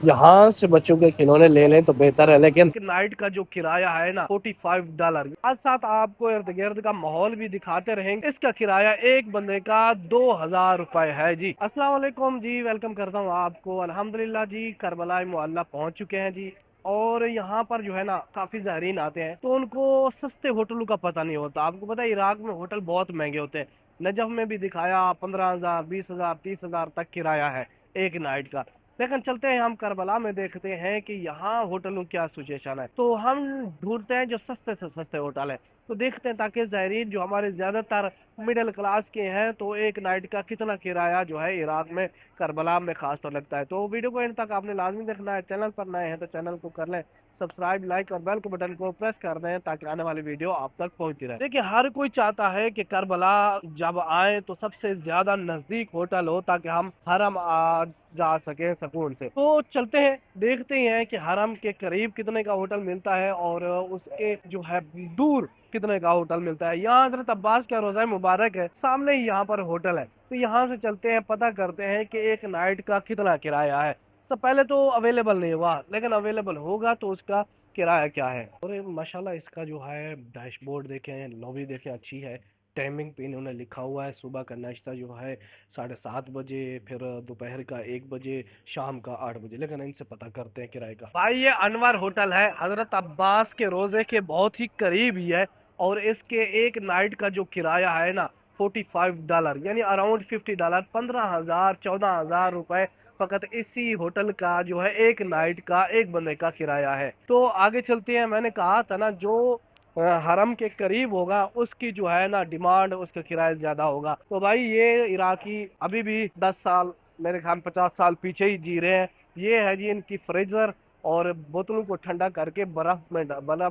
यहाँ से बच्चों के खिलौने ले लें तो बेहतर है, लेकिन नाइट का जो किराया है ना $45। साथ साथ आपको इर्द गिर्द का माहौल भी दिखाते रहेंगे। इसका किराया एक बंदे का 2000 रुपए है जी। अस्सलाम वालेकुम जी, वेलकम करता हूँ आपको। अल्हम्दुलिल्लाह जी, करबला मुअल्ला पहुंच चुके हैं जी। और यहाँ पर जो है ना काफी ज़ायरीन आते हैं तो उनको सस्ते होटलों का पता नहीं होता। आपको पता है इराक में होटल बहुत महंगे होते हैं। नजफ में भी दिखाया 15,000, 20,000, 30,000 तक किराया है एक नाइट का। लेकिन चलते हैं हम करबला में, देखते हैं कि यहाँ होटलों क्या सिचुएशन है। तो हम ढूंढते हैं जो सस्ते से सस्ते होटल है, तो देखते हैं ताकि ज़ायरीन जो हमारे ज़्यादातर मिडिल क्लास के हैं तो एक नाइट का कितना किराया जो है इराक में करबला में खास तो लगता है। तो वीडियो को एंड तक आपने लाजमी देखना है। चैनल पर नए हैं तो चैनल को कर लें सब्सक्राइब, लाइक और बेल के बटन को प्रेस कर दें ताकि आने वाली वीडियो आप तक पहुंचती रहे। देखिए, हर कोई चाहता है कि करबला जब आए तो सबसे ज्यादा नजदीक होटल हो ताकि हम हरम आ जा सके सुकून से। तो चलते हैं, देखते हैं कि हरम के करीब कितने का होटल मिलता है और उसके जो है दूर कितने का होटल मिलता है। यहाँ हजरत अब्बास का रोज़ा मुबारक है, सामने ही यहाँ पर होटल है। तो यहाँ से चलते हैं, पता करते हैं कि एक नाइट का कितना किराया है। सब पहले तो अवेलेबल नहीं हुआ, लेकिन अवेलेबल होगा तो उसका किराया क्या है। और ये माशाल्लाह इसका जो है डैशबोर्ड देखें, लॉबी देखें, अच्छी है। टाइमिंग पे इन्होंने लिखा हुआ है, सुबह का नाश्ता जो है 7:30 बजे, फिर दोपहर का 1 बजे, शाम का 8 बजे। लेकिन इनसे पता करते हैं किराए का। भाई ये अनवर होटल है, हजरत अब्बास के रोजे के बहुत ही करीब ही है। और इसके एक नाइट का जो किराया है ना $45, यानी अराउंड $50, 15,000, 14,000 रुपए फकत इसी होटल का जो है एक नाइट का एक बंदे का किराया है। तो आगे चलते हैं। मैंने कहा था ना जो हरम के करीब होगा उसकी जो है ना डिमांड, उसका किराया ज्यादा होगा। तो भाई ये इराकी अभी भी 10 साल, मेरे ख्याल 50 साल पीछे ही जी रहे हैं। ये है जी इनकी फ्रीजर, और बोतलों को ठंडा करके बर्फ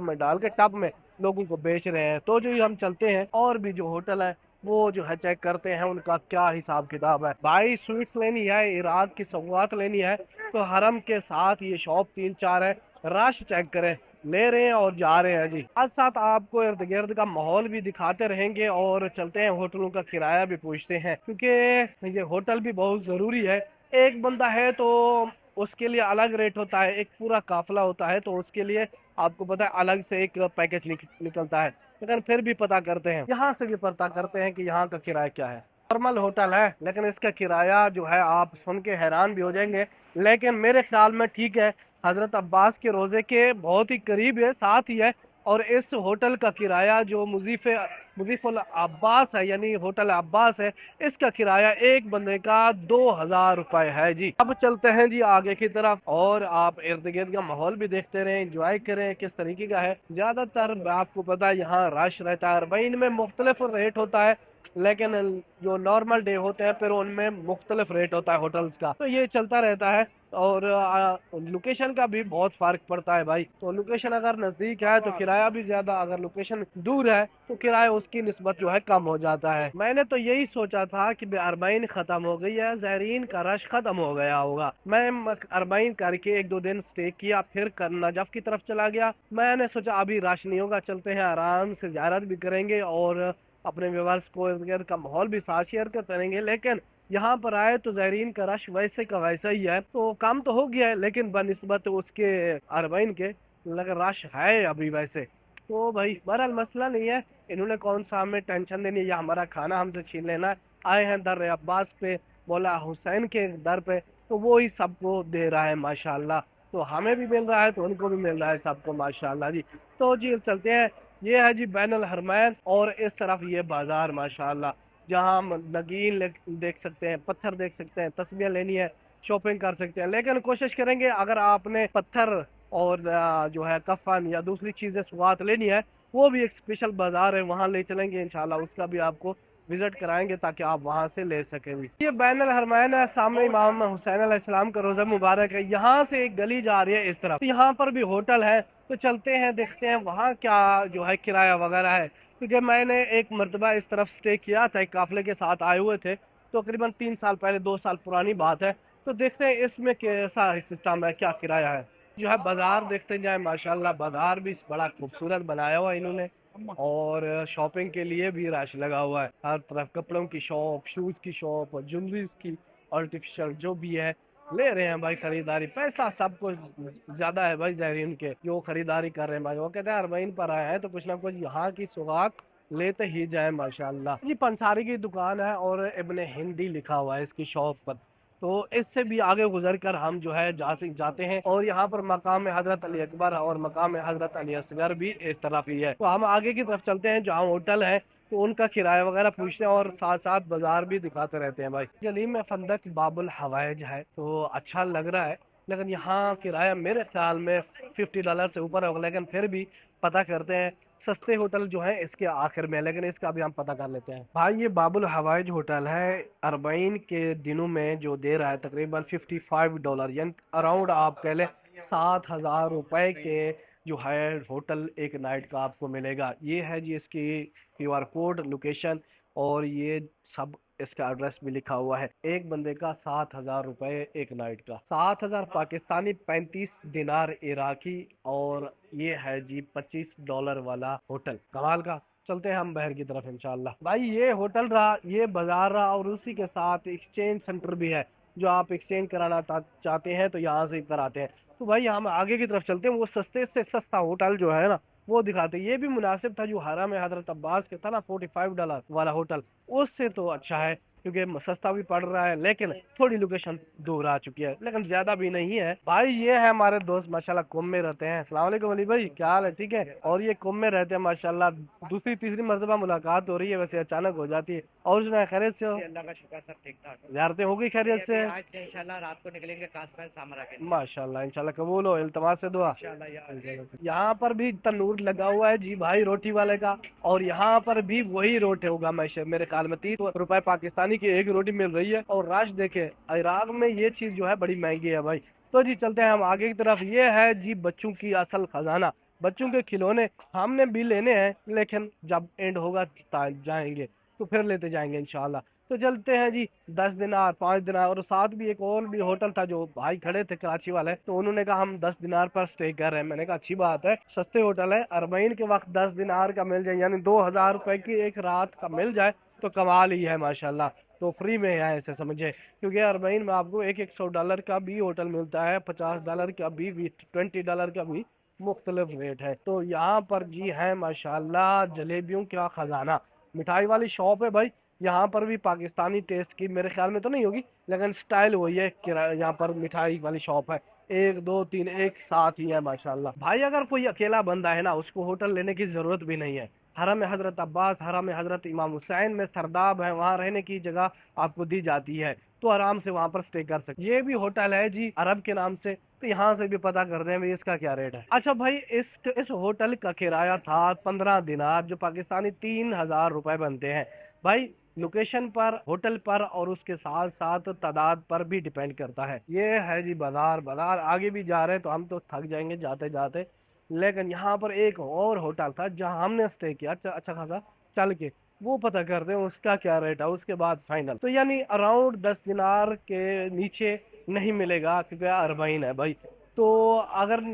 में डाल के टब में लोगों को बेच रहे हैं। तो जो हम चलते हैं और भी जो होटल है वो जो है चेक करते हैं उनका क्या हिसाब किताब है। भाई स्वीट्स लेनी है, इराक की सौगात लेनी है तो हरम के साथ ये शॉप 3-4 है। रश चेक करें, ले रहे हैं और जा रहे हैं जी। साथ साथ आपको इर्द गिर्द का माहौल भी दिखाते रहेंगे और चलते हैं होटलों का किराया भी पूछते हैं, क्योंकि ये होटल भी बहुत जरूरी है। एक बंदा है तो उसके लिए अलग रेट होता है, एक पूरा काफिला होता है तो उसके लिए आपको पता है अलग से एक पैकेज निकलता है। लेकिन फिर भी पता करते हैं, यहाँ से भी पता करते हैं कि यहाँ का किराया क्या है। नॉर्मल होटल है लेकिन इसका किराया जो है आप सुन के हैरान भी हो जाएंगे, लेकिन मेरे ख्याल में ठीक है। हजरत अब्बास के रोजे के बहुत ही करीब है, साथ ही है। और इस होटल का किराया जो मुजीफुल अब्बास है, यानी होटल अब्बास है, इसका किराया एक बंदे का 2,000 रुपए है जी। अब चलते हैं जी आगे की तरफ और आप इर्द गिर्द का माहौल भी देखते रहें, एंजॉय करें किस तरीके का है। ज्यादातर आपको पता है यहाँ रश रहता है। भाई इनमें मुख्तलिफ रेट होता है, लेकिन जो नॉर्मल डे होते हैं फिर उनमें मुख्तलिफ रेट होता है होटल्स का। तो ये चलता रहता है। और लोकेशन का भी बहुत फर्क पड़ता है भाई। तो लोकेशन अगर नजदीक है तो किराया भी ज्यादा, अगर लोकेशन दूर है तो किराया उसकी निस्बत जो है कम हो जाता है। मैंने तो यही सोचा था कि अरबाइन खत्म हो गई है, ज़ायरीन का रश खत्म हो गया होगा। मैं अरबाइन करके 1-2 दिन स्टे किया, फिर नजफ की तरफ चला गया। मैंने सोचा अभी रश नहीं होगा, चलते हैं आराम से ज़ियारत भी करेंगे और अपने व्यूअर्स को इर्द गिर्द का माहौल भी साथ शेयर करते रहेंगे। लेकिन यहाँ पर आए तो ज़ायरीन का रश वैसे का वैसा ही है। तो काम तो हो गया है लेकिन बनिस्बत उसके अरबईन के लग रश है अभी वैसे। तो भाई बहरहाल मसला नहीं है। इन्होंने कौन सा हमें टेंशन देनी है या हमारा खाना हमसे छीन लेना है। आए हैं दर अब्बास पे, मौला हुसैन के दर पे, तो वो ही सबको दे रहा है माशाल्लाह। तो हमें भी मिल रहा है तो उनको भी मिल रहा है, सबको माशाल्लाह जी। तो जी चलते हैं। ये है जी बैन अल हरमैन, और इस तरफ ये बाजार माशाल्लाह, जहाँ हम नगीन देख सकते हैं, पत्थर देख सकते हैं, तस्वीरें लेनी है, शॉपिंग कर सकते हैं। लेकिन कोशिश करेंगे अगर आपने पत्थर और जो है कफन या दूसरी चीज़ें सौगात लेनी है, वो भी एक स्पेशल बाजार है, वहाँ ले चलेंगे इंशाल्लाह, उसका भी आपको विजिट कराएंगे ताकि आप वहाँ से ले सकें भी। ये बैन अल हरमैन है, सामने इमाम हुसैन अलैहिस्सलाम का रोज़ा मुबारक है। यहाँ से एक गली जा रही है इस तरफ, तो यहाँ पर भी होटल है। तो चलते हैं, देखते हैं वहाँ क्या जो है किराया वगैरह है। क्योंकि मैंने एक मरतबा इस तरफ स्टे किया था, एक काफिले के साथ आए हुए थे, तो तकरीबन 3 साल पहले, 2 साल पुरानी बात है। तो देखते हैं इसमें कैसा सिस्टम है, क्या किराया है। जो है बाजार देखते जाए, माशाल्लाह बाजार भी बड़ा खूबसूरत बनाया हुआ है इन्होंने। और शॉपिंग के लिए भी रश लगा हुआ है, हर तरफ कपड़ों की शॉप, शूज़ की शॉप और ज्वेलरीज की, आर्टिफिशियल जो भी है ले रहे हैं भाई खरीदारी, पैसा सब कुछ ज्यादा है भाई ज़ायरीन के जो खरीदारी कर रहे हैं भाई। वो कहते हैं अरबईन पर आए हैं तो कुछ ना कुछ यहाँ की सौगात लेते ही जाए माशाल्लाह जी। पंसारी की दुकान है और इब्ने हिंदी लिखा हुआ है इसकी शॉप पर। तो इससे भी आगे गुजर कर हम जो है जाते हैं और यहाँ पर मकाम हजरत अली अकबर और मकाम हजरत अली असगर भी इस तरफ ही है। तो हम आगे की तरफ चलते हैं जहाँ होटल है, तो उनका किराया वगैरह पूछते हैं और साथ साथ बाजार भी दिखाते रहते हैं भाई। गली में फंदक बाबुल हवाइज है तो अच्छा लग रहा है, लेकिन यहाँ किराया मेरे ख्याल में $50 से ऊपर होगा, लेकिन फिर भी पता करते हैं। सस्ते होटल जो है इसके आखिर में, लेकिन इसका भी हम पता कर लेते हैं भाई। ये बाबुल हवाइज होटल है, अरबईन के दिनों में जो दे रहा है तकरीबन $55, यानी अराउंड आप कह लें 7,000 रुपए के जो है होटल एक नाइट का आपको मिलेगा। ये है जी इसकी QR कोड, लोकेशन, और ये सब इसका एड्रेस भी लिखा हुआ है। एक बंदे का 7,000 रुपए एक नाइट का, 7,000 पाकिस्तानी, 35 दिनार इराकी, और ये है जी $25 वाला होटल। कमाल का। चलते हैं हम बहर की तरफ इंशाल्लाह। भाई ये होटल रहा, ये बाजार रहा, और उसी के साथ एक्सचेंज सेंटर भी है। जो आप एक्सचेंज कराना चाहते हैं तो यहाँ से कराते हैं। तो भाई हम आगे की तरफ चलते हैं, वो सस्ते से सस्ता होटल जो है ना वो दिखाते हैं। ये भी मुनासिब था जो हरम में हजरत अब्बास के था ना $45 वाला होटल, उससे तो अच्छा है क्योंकि सस्ता भी पड़ रहा है, लेकिन थोड़ी लोकेशन दूर आ चुकी है, लेकिन ज्यादा भी नहीं है भाई। ये है हमारे दोस्त माशाल्लाह कुम में रहते हैं। अस्सलाम वालेकुम अली भाई, क्या हाल है? ठीक है। और ये कुम में रहते हैं माशाल्लाह, दूसरी तीसरी मर्तबा मुलाकात हो रही है, वैसे अचानक हो जाती है। और सुना है खैरियत से हो? अल्लाह का शुक्र सब ठीक ठाक। ज़ियारतें हो गई खैरियत से? आज से इंशाल्लाह रात को निकलेंगे कासगंज सामरा के लिए। माशाल्लाह इंशाल्लाह कबूल हो, इल्तमास से दुआ। इंशाल्लाह यार। यहाँ पर भी तंदूर लगा हुआ है जी भाई रोटी वाले का, और यहाँ पर भी वही रोटी होगा मेरे ख्याल में $30 पाकिस्तानी की एक रोटी मिल रही है। और राश देखे, इराक में ये चीज जो है बड़ी महंगी है भाई। तो जी चलते हैं हम आगे की तरफ। ये है जी बच्चों की असल खजाना, बच्चों के खिलौने। हमने भी लेने हैं, लेकिन जब एंड होगा जाएंगे तो फिर लेते जाएंगे इंशाल्लाह। तो चलते हैं जी। 10 दिनार, 5 दिनार, और साथ भी एक और भी होटल था जो भाई खड़े थे कराची वाले, तो उन्होंने कहा हम 10 दिनार पर स्टे कर रहे हैं। मैंने कहा अच्छी बात है, सस्ते होटल है, अरबईन के वक्त 10 दिनार का मिल जाए, यानी 2,000 रुपए की एक रात का मिल जाए तो कमाल ही है माशाल्लाह। तो फ्री में है ऐसे समझे, क्योंकि अरबईन में आपको एक $100 का भी होटल मिलता है, $50 का भी, $20 का भी, मुख्तलिफ रेट है। तो यहाँ पर जी है माशाल्लाह जलेबियों का खजाना, मिठाई वाली शॉप है भाई। यहाँ पर भी पाकिस्तानी टेस्ट की मेरे ख्याल में तो नहीं होगी, लेकिन स्टाइल वही है। यहाँ पर मिठाई वाली शॉप है, 1 2 3 एक साथ ही है माशाल्लाह भाई। अगर कोई अकेला बंदा है ना, उसको होटल लेने की जरूरत भी नहीं है। हरम हजरत अब्बास, हरम हजरत इमाम हुसैन में सरदाब है, वहाँ रहने की जगह आपको दी जाती है, तो आराम से वहाँ पर स्टे कर सकते। ये भी होटल है जी अरब के नाम से, तो यहाँ से भी पता कर रहे हैं भाई इसका क्या रेट है। अच्छा भाई, इस होटल का किराया था 15 दिनार, जो पाकिस्तानी 3,000 रुपए बनते हैं भाई। लोकेशन पर, होटल पर, और उसके साथ साथ तादाद पर भी डिपेंड करता है। ये है जी बाजार। बाजार आगे भी जा रहे हैं तो हम तो थक जाएंगे जाते जाते, लेकिन यहाँ पर एक और होटल था जहाँ हमने स्टे किया अच्छा खासा चल के, वो पता करते हैं उसका क्या रेट है, उसके बाद फाइनल। तो यानी अराउंड 10 दिनार के नीचे नहीं मिलेगा क्योंकि अरबईन है भाई। तो अगर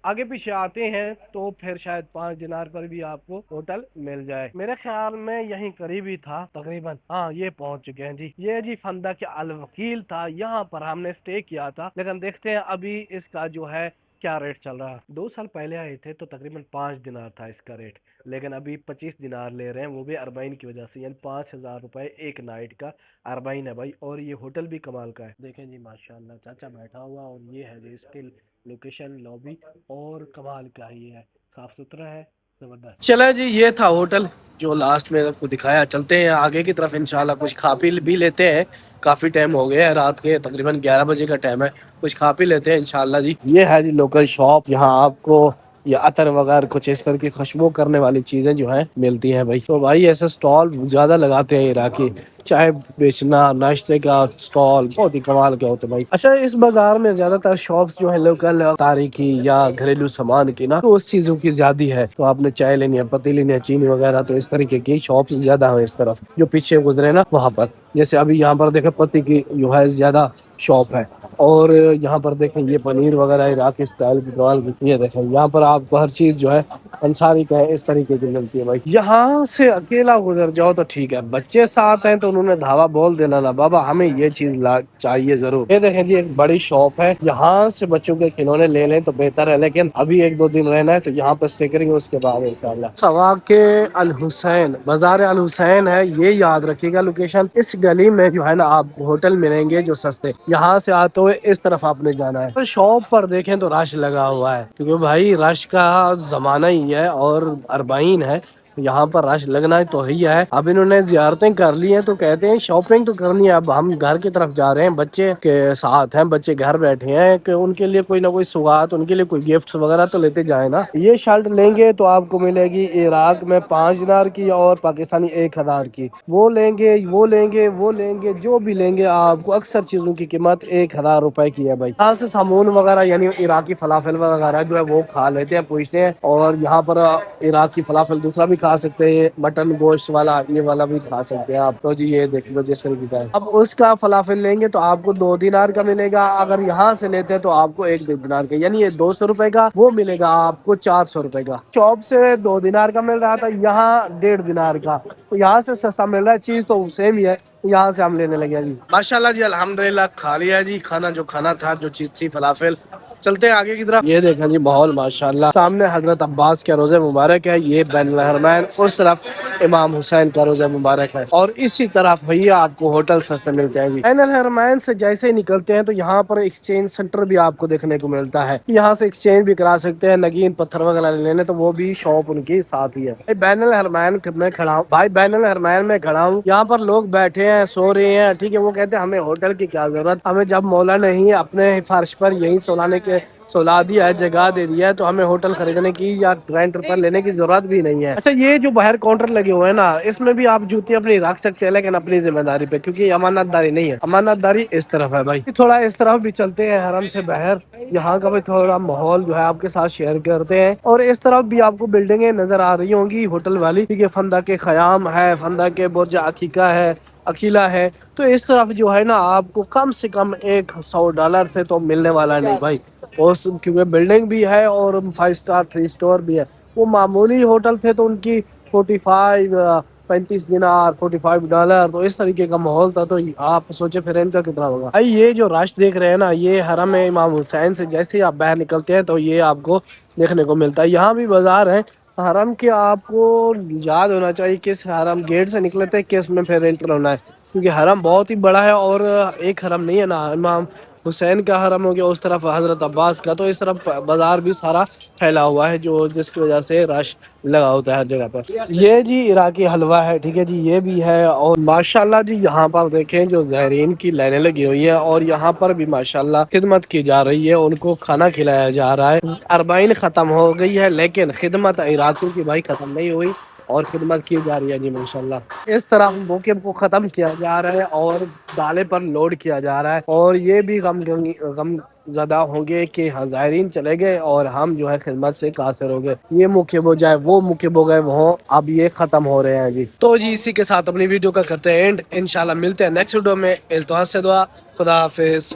आगे पीछे आते हैं तो फिर शायद 5 दिनार पर भी आपको होटल मिल जाए। मेरे ख्याल में यहीं करीब ही था तकरीबन। हाँ, ये पहुंच चुके हैं जी। ये जी फंदक अल वकील था, यहाँ पर हमने स्टे किया था, लेकिन देखते हैं अभी इसका जो है क्या रेट चल रहा है। 2 साल पहले आए थे तो तकरीबन 5 दिनार था इसका रेट, लेकिन अभी 25 दिनार ले रहे हैं, वो भी अरबाइन की वजह से, यानी 5,000 रुपए एक नाइट का अरबाइन है भाई। और ये होटल भी कमाल का है, देखें जी माशाल्लाह चाचा बैठा हुआ, और ये है जी इसकी लोकेशन, लॉबी, और कमाल का ही है, साफ सुथरा है, जबरदस्त। चला जी, ये था होटल जो लास्ट में आपको दिखाया। चलते हैं आगे की तरफ इंशाल्लाह, कुछ खा पी भी लेते हैं। काफ़ी टाइम हो गया है, रात के तकरीबन 11 बजे का टाइम है, कुछ खा पी लेते हैं इंशाल्लाह जी। ये है जी लोकल शॉप, यहाँ आपको या अतर वगैरह कुछ इस तरह की खुशबू करने वाली चीज़ें जो हैं मिलती हैं भाई। तो भाई ऐसे स्टॉल ज़्यादा लगाते हैं इराकी, चाय बेचना, नाश्ते का स्टॉल, बहुत ही कमाल के होते भाई। अच्छा, इस बाजार में ज्यादातर शॉप्स जो है लोकल तारीखी या घरेलू सामान की ना, तो उस चीजों की ज्यादा है। तो आपने चाय लेनी है, पत्ती लेनी है, चीनी वगैरह, तो इस तरीके की शॉप्स ज्यादा है इस तरफ जो पीछे गुजरे ना वहाँ पर। जैसे अभी यहाँ पर देखे पत्ती की जो है ज्यादा शॉप है, और यहाँ पर देखें ये पनीर वगैरह इराकी स्टाइल की कमाल की। ये देखें यहाँ पर आपको हर चीज जो है अंसारी का है, इस तरीके की मिलती है भाई। यहाँ से अकेला गुजर जाओ तो ठीक है, बच्चे साथ हैं तो انہوں نے دھاوا بول دینا نا بابا ہمیں یہ چیز چاہیے ضرور. یہ دیکھیں جی ایک بڑی شاپ ہے, یہاں سے بچوں کے کھلونے لے لیں تو بہتر ہے, لیکن ابھی 1-2 دن رہنا ہے تو یہاں پہ اسٹے کریں گے, اس کے بعد انشاءاللہ. سواق الحسین, بازار الحسین ہے, یہ یاد رکھیے گا لوکیشن. اس گلی میں جو ہے نا آپ ہوٹل ملیں گے جو سستے, یہاں سے آتے ہوئے اس طرف آپ نے جانا ہے. تو شاپ پر دیکھیں تو رش لگا ہوا ہے, کیونکہ بھائی رش کا زمانہ ہی ہے اور اربعین ہے, یہاں پر رش لگنا تو ہی ہے. اب انہوں نے زیارتیں کر لی ہیں تو کہتے ہیں شاپنگ تو کرنی ہے, اب ہم گھر کی طرف جا رہے ہیں, بچے کے ساتھ ہیں, بچے گھر بیٹھے ہیں کہ ان کے لیے کوئی نہ کوئی سوغات, ان کے لیے کوئی گفٹ وغیرہ تو لیتے جائیں نا. یہ شرٹ لیں گے تو آپ کو ملے گی عراق میں 5 دینار کی اور پاکستانی 1000 کی. وہ لیں گے, وہ لیں گے, وہ لیں گے, جو بھی لیں گے آپ کو اکثر چیزوں کی قیمت 1000 روپے کی ہے بھائی. یہاں سے سامون وغیرہ یعنی عراقی فلافل وغیرہ جو ہے وہ کھا لیتے ہیں, پوچھتے ہیں, اور یہاں پر عراقی فلافل دوسرا بھی کھا سکتے ہیں, مٹن گوشت والا یہ والا بھی کھا سکتے ہیں آپ. تو جی یہ دیکھ لو جس طریقے کا ہے. اب اس کا فلافل لیں گے تو آپ کو 2 دینار کا ملے گا, اگر یہاں سے لیتے ہیں تو آپ کو 1 دینار کا, یعنی یہ 200 روپے کا, وہ ملے گا آپ کو 400 روپے کا. شاپ سے 2 دینار کا مل رہا تھا, یہاں 1.5 دینار کا, تو یہاں سے سستا مل رہا ہے, چیز تو سیم ہی ہے, یہاں سے ہم لینے لگے. جی ماشاءاللہ جی الحمدللہ کھا لیا جی کھانا, جو کھانا تھا, جو چیز تھی فلافل. چلتے ہیں آگے کی طرف. یہ دیکھیں جی ماحول ماشاءاللہ, سامنے حضرت عباس کا روزہ مبارک ہے, یہ بین الحرمین, اس طرف امام حسین کا روزہ مبارک ہے, اور اسی طرف بھیا آپ کو ہوٹل سستے ملتے ہیں. بین الحرمین سے جیسے ہی نکلتے ہیں تو یہاں پر ایکسچینج سینٹر بھی آپ کو دیکھنے کو ملتا ہے, یہاں سے ایکسچینج بھی کرا سکتے ہیں, نگین پتھر وغیرہ لینے تو وہ بھی شاپ ان کی ساتھ ہی ہے. بین الحرمین میں کھڑا ہوں بھائی, بین الحرمین میں کھڑا ہوں, یہاں پر لوگ بیٹھے ہیں, سو رہے ہیں, ٹھیک ہے, وہ کہتے ہیں ہمیں ہوٹل کی کیا ضرورت, ہمیں جب مولا نہیں اپنے فرش پر یہیں سولانے کے سولا دیا ہے, جگہ دے دیا ہے, تو ہمیں ہوٹل خریدنے کی یا رینٹ پر لینے کی ضرورت بھی نہیں ہے. اچھا یہ جو باہر کاؤنٹر لگے ہوئے ہیں نا, اس میں بھی آپ جوتی اپنی رکھ سکتے ہیں, لیکن اپنی ذمہ داری پہ, کیونکہ امانت داری نہیں ہے, امانت داری اس طرف ہے بھائی. تھوڑا اس طرف بھی چلتے ہیں حرم سے باہر, یہاں کا بھی تھوڑا ماحول جو ہے آپ کے ساتھ شیئر کرتے ہیں. اور اس طرف بھی آپ کو بلڈنگیں نظر آ رہی ہوں گی ہوٹل والی, ٹھیک ہے, فندا کے خیام ہے, فندا کے برج عقیقہ ہے, عقیلہ ہے. تو اس طرف جو ہے نا آپ کو کم سے کم $100 سے تو ملنے والا نہیں بھائی, کیونکہ بلڈنگ بھی ہے اور 5 اسٹار 3 اسٹور بھی ہے. وہ معمولی ہوٹل تھے تو ان کی 35 دینار $45, تو اس طریقے کا ماحول تھا. تو آپ سوچے پھر ان کا کتنا ہوگا بھائی. یہ جو رش دیکھ رہے ہیں نا, یہ حرم امام حسین سے جیسے ہی آپ باہر نکلتے ہیں تو یہ آپ کو دیکھنے کو ملتا ہے. یہاں بھی بازار ہے حرم کے, آپ کو یاد ہونا چاہیے کس حرم گیٹ سے نکلے تھے, کس میں پھر انٹر ہونا ہے, کیونکہ حرم بہت ہی بڑا ہے, اور ایک حرم نہیں ہے نا, امام حسین کا حرم ہو گیا, اس طرف حضرت عباس کا, تو اس طرف بازار بھی سارا پھیلا ہوا ہے, جو جس کی وجہ سے رش لگا ہوتا ہے ہر جگہ پر. یہ جی عراقی حلوہ ہے, ٹھیک ہے جی, یہ بھی ہے. اور ماشاءاللہ جی یہاں پر دیکھیں جو زائرین کی لائنیں لگی ہوئی ہیں, اور یہاں پر بھی ماشاءاللہ خدمت کی جا رہی ہے, ان کو کھانا کھلایا جا رہا ہے. اربعین ختم ہو گئی ہے, لیکن خدمت عراقیوں کی بھائی ختم نہیں ہوئی, اور خدمت کی جا رہی ہے جی ماشاءاللہ. اس طرح موقع کو ختم کیا جا رہا ہے اور ڈالے پر لوڈ کیا جا رہا ہے, اور یہ بھی غم زدہ ہوں گے کہ زائرین چلے گئے اور ہم جو ہے خدمت سے قاصر ہو گئے. یہ مکب ہو جائے, وہ مکب ہو گئے, وہ اب یہ ختم ہو رہے ہیں جی. تو جی اسی کے ساتھ اپنی ویڈیو کا کرتے ہیں اینڈ, انشاءاللہ ملتے ہیں نیکسٹ ویڈیو میں. التماس سے دعا, خدا حافظ.